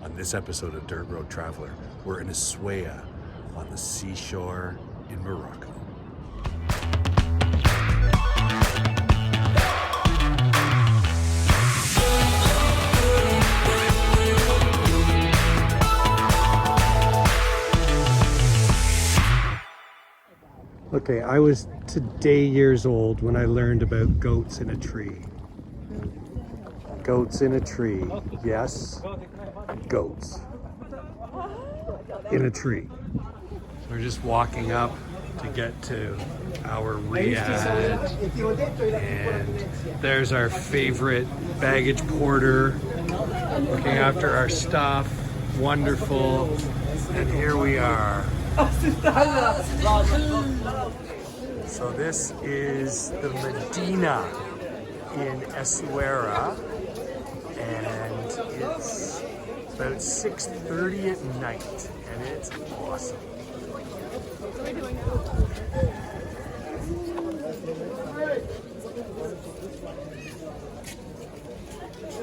On this episode of Dirt Road Traveler, we're in Essaouira on the seashore in Morocco. Okay, I was today years old when I learned about goats in a tree. Goats in a tree, yes, goats in a tree. We're just walking up to get to our Riad, and there's our favorite baggage porter looking after our stuff. Wonderful. And here we are. So this is the Medina in Essaouira, and it's about 6:30 at night, and it's awesome.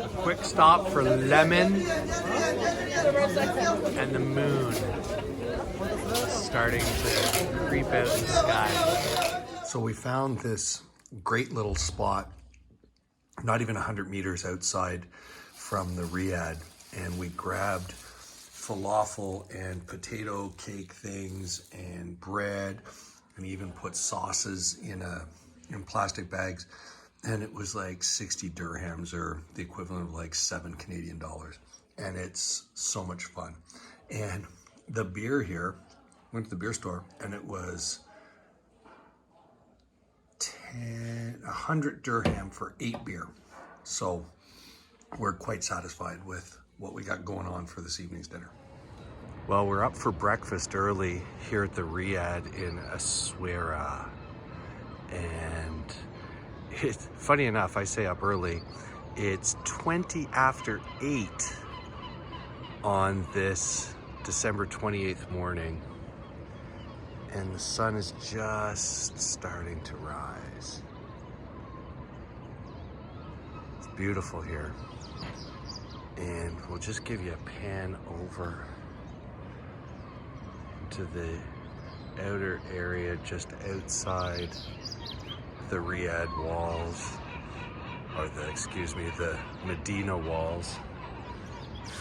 A quick stop for lemon, and the moon starting to creep out in the sky. So we found this great little spot, not even 100 meters outside from the Riad, and we grabbed falafel and potato cake things and bread, and even put sauces in plastic bags, and it was like 60 dirhams, or the equivalent of like $7 Canadian, and it's so much fun. And the beer here, went to the beer store, and it was 100 dirham for 8 beer. So we're quite satisfied with what we got going on for this evening's dinner. Well, we're up for breakfast early here at the Riad in Essaouira. And it's funny enough, I say up early, it's 20 after 8 on this December 28th morning. And the sun is just starting to rise. It's beautiful here. And we'll just give you a pan over to the outer area just outside the Riad walls, or the Medina walls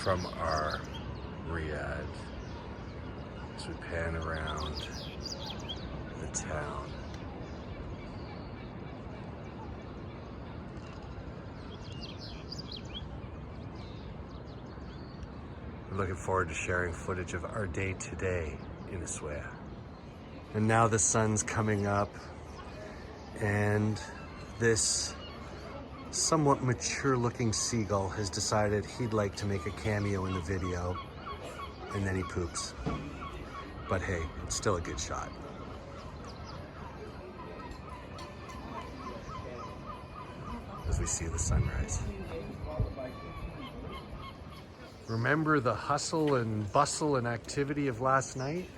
from our Riad. As we pan around the town. We're looking forward to sharing footage of our day today in Essaouira. And now the sun's coming up, and this somewhat mature looking seagull has decided he'd like to make a cameo in the video, and then he poops. But hey, it's still a good shot. As we see the sunrise. Remember the hustle and bustle and activity of last night?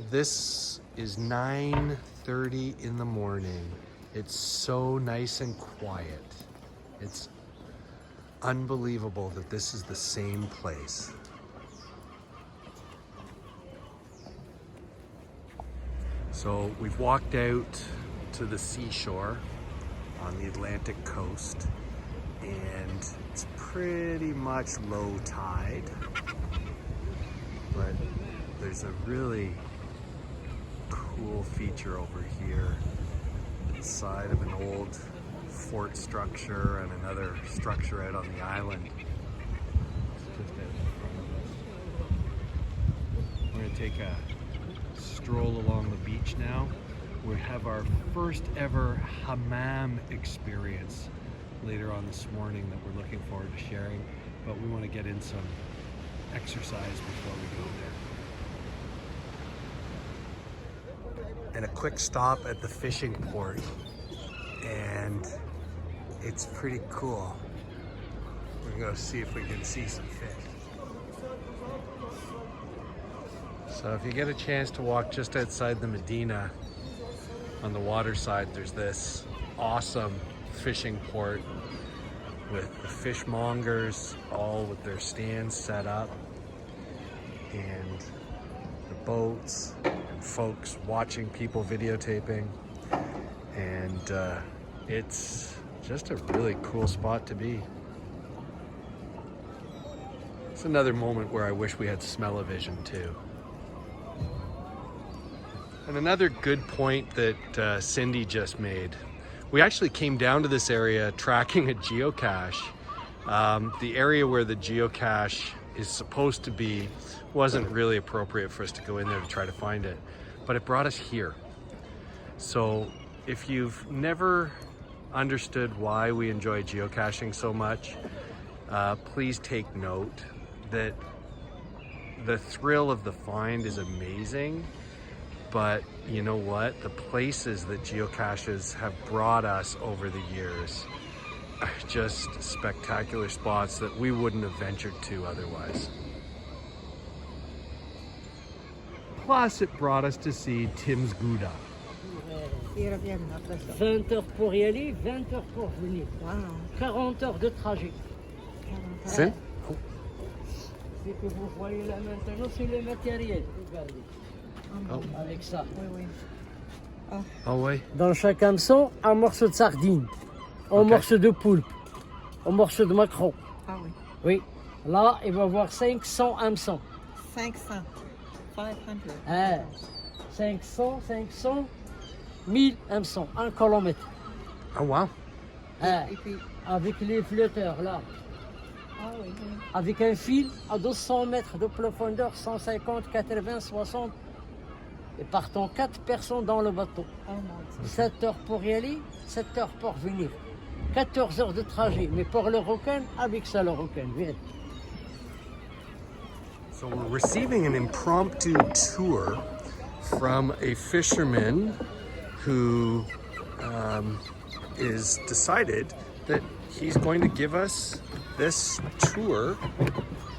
This is 9:30 in the morning. It's so nice and quiet. It's unbelievable that this is the same place. So we've walked out to the seashore on the Atlantic coast, and it's pretty much low tide, but there's a really cool feature over here, the side of an old fort structure and another structure out on the island. We're gonna take a stroll along the beach now. We have our first ever Hammam experience later on this morning that we're looking forward to sharing, but we want to get in some exercise before we go there. And a quick stop at the fishing port, and it's pretty cool. We're gonna go see if we can see some fish. So if you get a chance to walk just outside the Medina, on the water side, there's this awesome fishing port with the fishmongers all with their stands set up, and the boats and folks watching people videotaping. And it's just a really cool spot to be. It's another moment where I wish we had smell-o-vision too. And another good point that Cindy just made. We actually came down to this area tracking a geocache. The area where the geocache is supposed to be wasn't really appropriate for us to go in there to try to find it, but it brought us here. So if you've never understood why we enjoy geocaching so much, please take note that the thrill of the find is amazing, but you know what? The places that geocaches have brought us over the years are just spectacular spots that we wouldn't have ventured to otherwise. Plus, it brought us to see Tim's Gouda. 20 heures pour y aller, 20 heures pour venir. Wow. 40 heures de trajet. C'est Ce que vous voyez là maintenant, c'est le matériel. Regardez. Oh. Avec ça. Oui, oui. Oh ouais. Dans chaque hameçon, un morceau de sardine, un morceau de poulpe, un morceau de maquereau. Ah oui. Oui. Là, il va y avoir 500 hameçons. 500. 500. 500, 1000 hameçons, 1 kilomètre. Oh wow. Et puis, Avec les flotteurs là. ah oui, oui. Avec un fil à 200 mètres de profondeur, 150, 80, 60. Et partons 4 personnes dans le bateau. Oh mon Dieu. 7 heures pour y aller, 7 heures pour venir. 14 heures de trajet. Mais pour le requin, avec ça le requin. Viens. So we're receiving an impromptu tour from a fisherman who is decided that he's going to give us this tour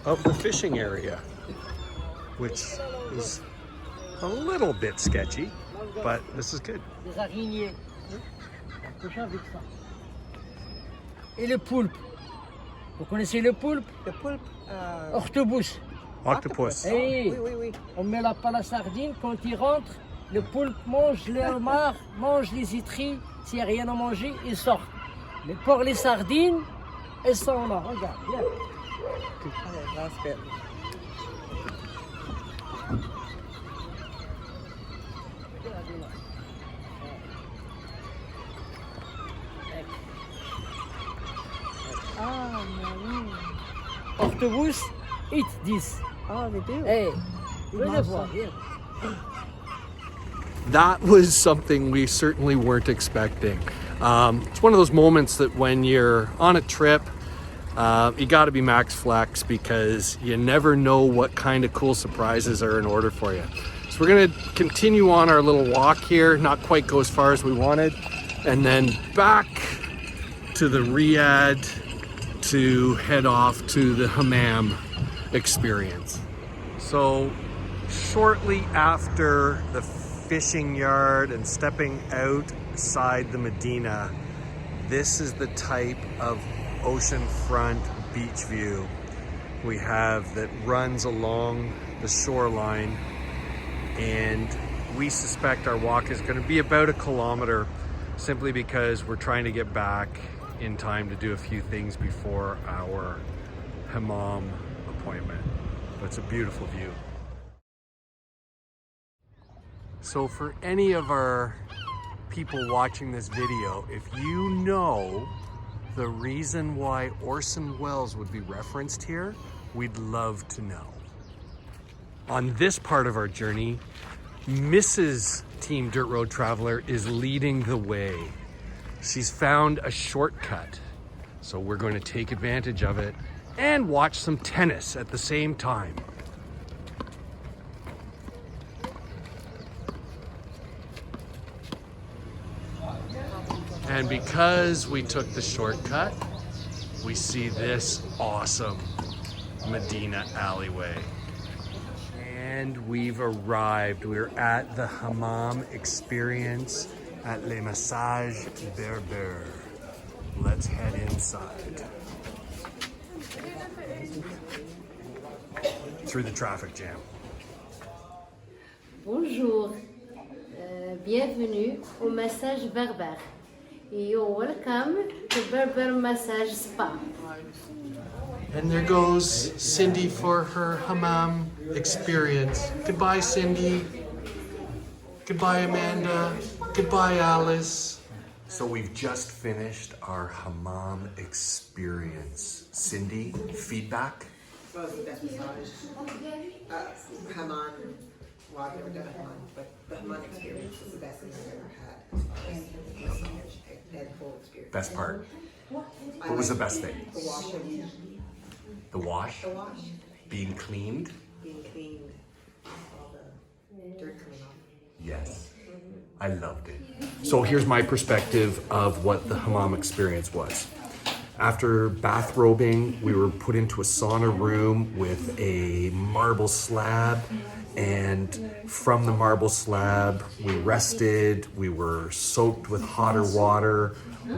of the fishing area, which is a little bit sketchy, but this is good. Des araignées. Couche avec ça. Et le poulpe. Vous connaissez le poulpe? Le poulpe. Octopus. Octopus. Hey, Oui, oui, oui. on met là pas la sardine, quand il rentre, le poulpe mange les homards, mange les itries. S'il n'y a rien à manger, il sort. Mais pour les sardines, elles sont là. Regarde, viens. Okay, that's good. Ah, mais oui. Octopus, eat this. Oh, they do. Hey, Ils venez mangent voir, ça. viens. That was something we certainly weren't expecting. It's one of those moments that when you're on a trip, you got to be max flex because you never know what kind of cool surprises are in order for you. So we're going to continue on our little walk here, not quite go as far as we wanted, and then back to the Riad to head off to the Hammam experience. So shortly after the fishing yard and stepping outside the Medina, this is the type of oceanfront beach view we have that runs along the shoreline, and we suspect our walk is going to be about 1 kilometer simply because we're trying to get back in time to do a few things before our Hammam appointment. But it's a beautiful view. So for any of our people watching this video, if you know the reason why Orson Welles would be referenced here, we'd love to know. On this part of our journey, Mrs. Team Dirt Road Traveler is leading the way. She's found a shortcut, so we're going to take advantage of it and watch some tennis at the same time. And because we took the shortcut, we see this awesome Medina alleyway. And we've arrived. We're at the Hammam experience at Les Massages Berber. let's head inside. Through the traffic jam. Bonjour, bienvenue au massage berbère. You're welcome to Berber Massage Spa. And there goes Cindy for her hammam experience. Goodbye, Cindy. Goodbye, Amanda. Goodbye, Alice. So we've just finished our hammam experience. Cindy, feedback? Well, it was the best massage. Hammam, well, I've never done a Hammam, but the Hammam experience was the best thing I've ever had as far as massage and whole experience. Best part? What was the best thing? The washing. The wash? The wash. Being cleaned? Being cleaned. All the dirt coming off. Yes. I loved it. So here's my perspective of what the hammam experience was. After bathrobing, we were put into a sauna room with a marble slab, and from the marble slab, we rested, we were soaked with hotter water,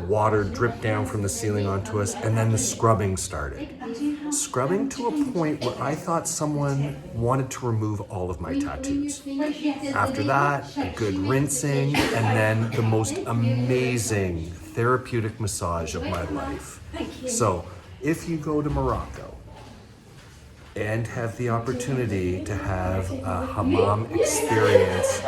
water dripped down from the ceiling onto us, and then the scrubbing started. Scrubbing to a point where I thought someone wanted to remove all of my tattoos. After that, a good rinsing, and then the most amazing therapeutic massage of my life. So, if you go to Morocco and have the opportunity to have a hammam experience,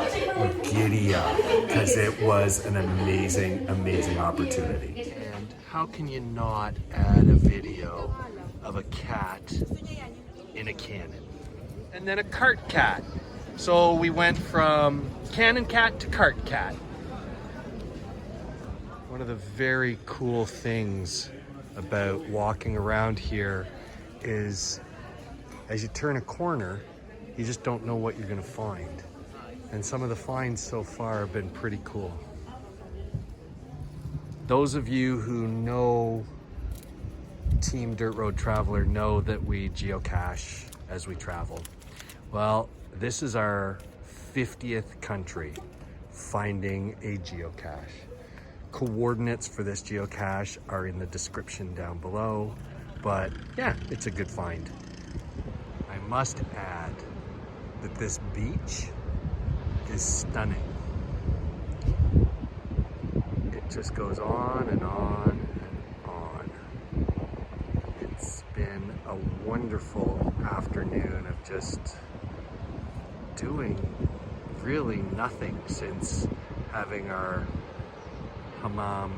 giddy up, because it was an amazing, amazing opportunity. And how can you not add a video of a cat in a cannon? And then a cart cat. So we went from cannon cat to cart cat. One of the very cool things about walking around here is as you turn a corner, you just don't know what you're gonna find. And some of the finds so far have been pretty cool. Those of you who know Team Dirt Road Traveler know that we geocache as we travel. Well, this is our 50th country finding a geocache. Coordinates for this geocache are in the description down below, but yeah, it's a good find. I must add that this beach is stunning. It just goes on and on and on. It's been a wonderful afternoon of just doing really nothing since having our hammam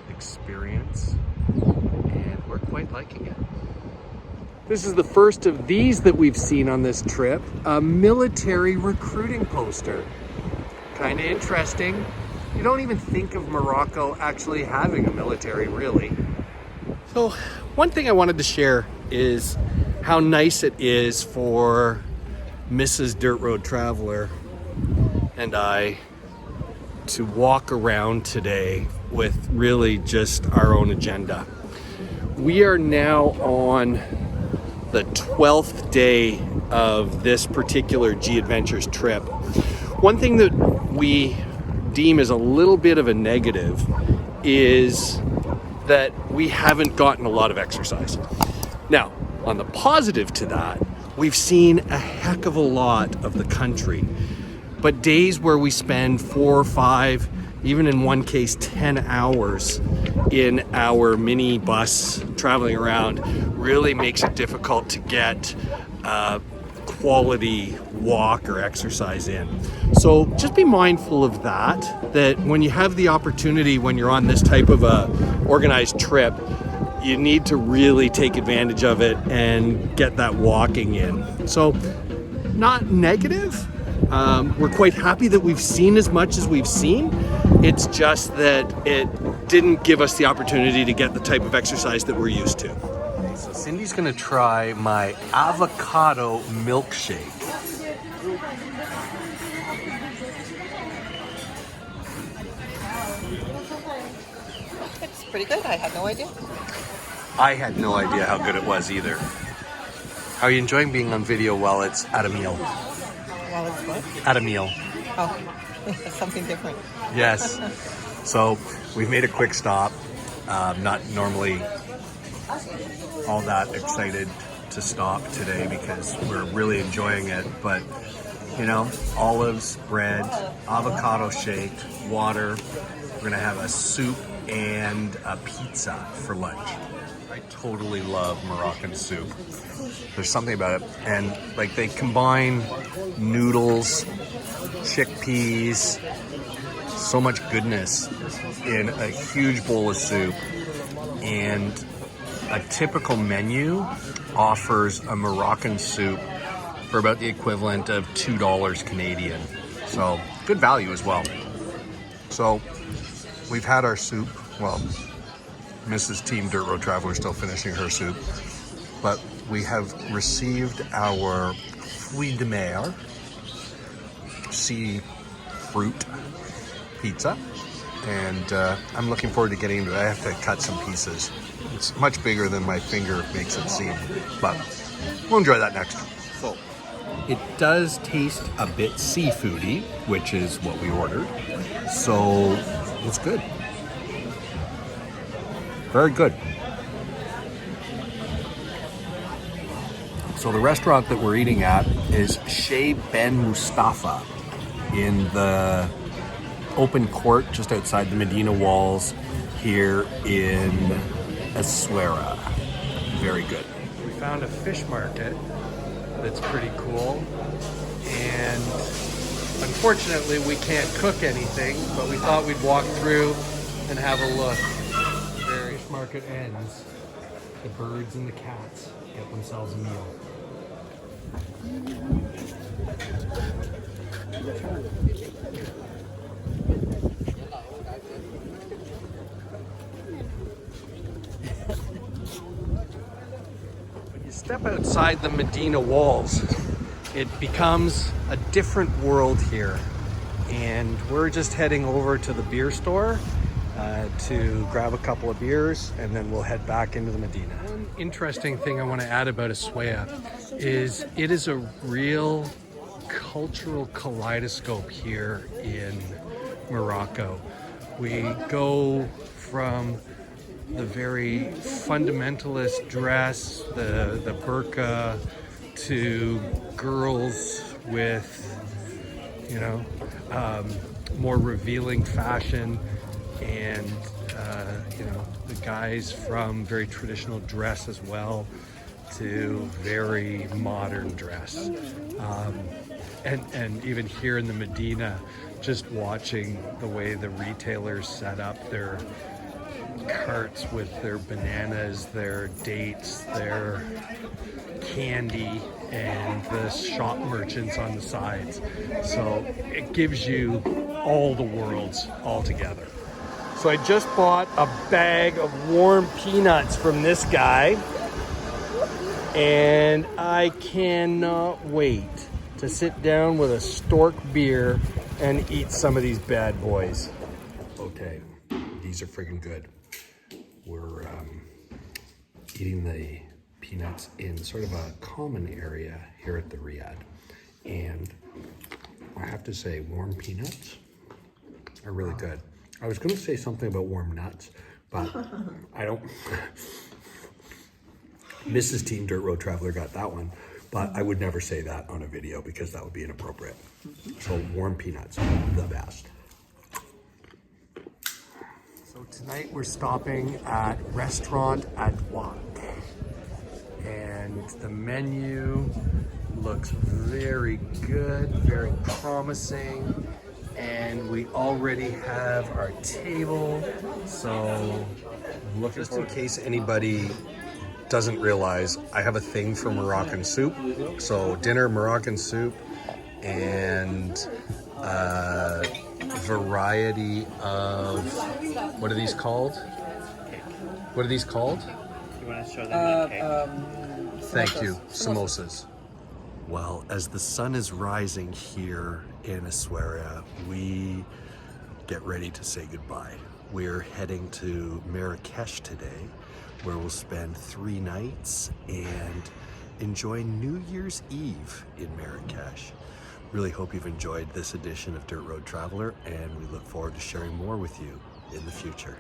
experience, and we're quite liking it. This is the first of these that we've seen on this trip, a military recruiting poster. Kind of interesting. You don't even think of Morocco actually having a military, really. So one thing I wanted to share is how nice it is for Mrs. Dirt Road Traveler and I to walk around today with really just our own agenda. We are now on the 12th day of this particular G Adventures trip. One thing that we deem as a little bit of a negative is that we haven't gotten a lot of exercise. Now, on the positive to that, we've seen a heck of a lot of the country, but days where we spend 4 or 5, even in one case 10 hours in our mini bus traveling around really makes it difficult to get quality walk or exercise in. So just be mindful of that when you have the opportunity, when you're on this type of a organized trip, you need to really take advantage of it and get that walking in. So not negative. We're quite happy that we've seen as much as we've seen. It's just that it didn't give us the opportunity to get the type of exercise that we're used to. So Cindy's gonna try my avocado milkshake. It's pretty good. I had no idea. I had no idea how good it was either. How are you enjoying being on video while it's at a meal? Well, it's what? At a meal. Oh, that's something different. Yes. So we've made a quick stop. Not normally all that excited to stop today because we're really enjoying it, but you know, olives, bread, avocado shake, water. We're gonna have a soup and a pizza for lunch. I totally love Moroccan soup. There's something about it, and like they combine noodles, chickpeas, so much goodness in a huge bowl of soup. And a typical menu offers a Moroccan soup for about the equivalent of $2 Canadian. So good value as well. So we've had our soup. Well, Mrs. Team Dirt Road Traveler is still finishing her soup, but we have received our fruit de mer, sea fruit pizza, and I'm looking forward to getting into it. I have to cut some pieces. It's much bigger than my finger makes it seem, but we'll enjoy that next. So it does taste a bit seafoody, which is what we ordered, so it's good. Very good. So the restaurant that we're eating at is Chez Ben Mustafa in the open court just outside the Medina walls here in Essaouira. Very good. We found a fish market that's pretty cool, and unfortunately we can't cook anything, but we thought we'd walk through and have a look. The fish market ends. The birds and the cats get themselves a meal. When you step outside the Medina walls, it becomes a different world here. And we're just heading over to the beer store to grab a couple of beers, and then we'll head back into the Medina. One interesting thing I want to add about Essaouira is it is a real cultural kaleidoscope here in Morocco. We go from the very fundamentalist dress, the burqa, to girls with, you know, more revealing fashion, and you know, the guys from very traditional dress as well to very modern dress. And even here in the Medina, just watching the way the retailers set up their carts with their bananas, their dates, their candy, and the shop merchants on the sides. So it gives you all the worlds all together. So I just bought a bag of warm peanuts from this guy, and I cannot wait to sit down with a stork beer and eat some of these bad boys. Okay, these are friggin' good. We're eating the peanuts in sort of a common area here at the Riad, and I have to say, warm peanuts are really good. I was going to say something about warm nuts, but I don't. Mrs. Team Dirt Road Traveler got that one, but I would never say that on a video because that would be inappropriate. So warm peanuts, the best. So tonight we're stopping at Restaurant Adwak, and the menu looks very good, very promising. And we already have our table, so just in case anybody doesn't realize, I have a thing for Moroccan soup. So dinner, Moroccan soup, and a variety of, what are these called? What are these called? You want to show them the cake? Thank you, samosas. Well, as the sun is rising here in Essaouira, we get ready to say goodbye. We're heading to Marrakech today, where we'll spend 3 nights and enjoy New Year's Eve in Marrakech. Really hope you've enjoyed this edition of Dirt Road Traveler, and we look forward to sharing more with you in the future.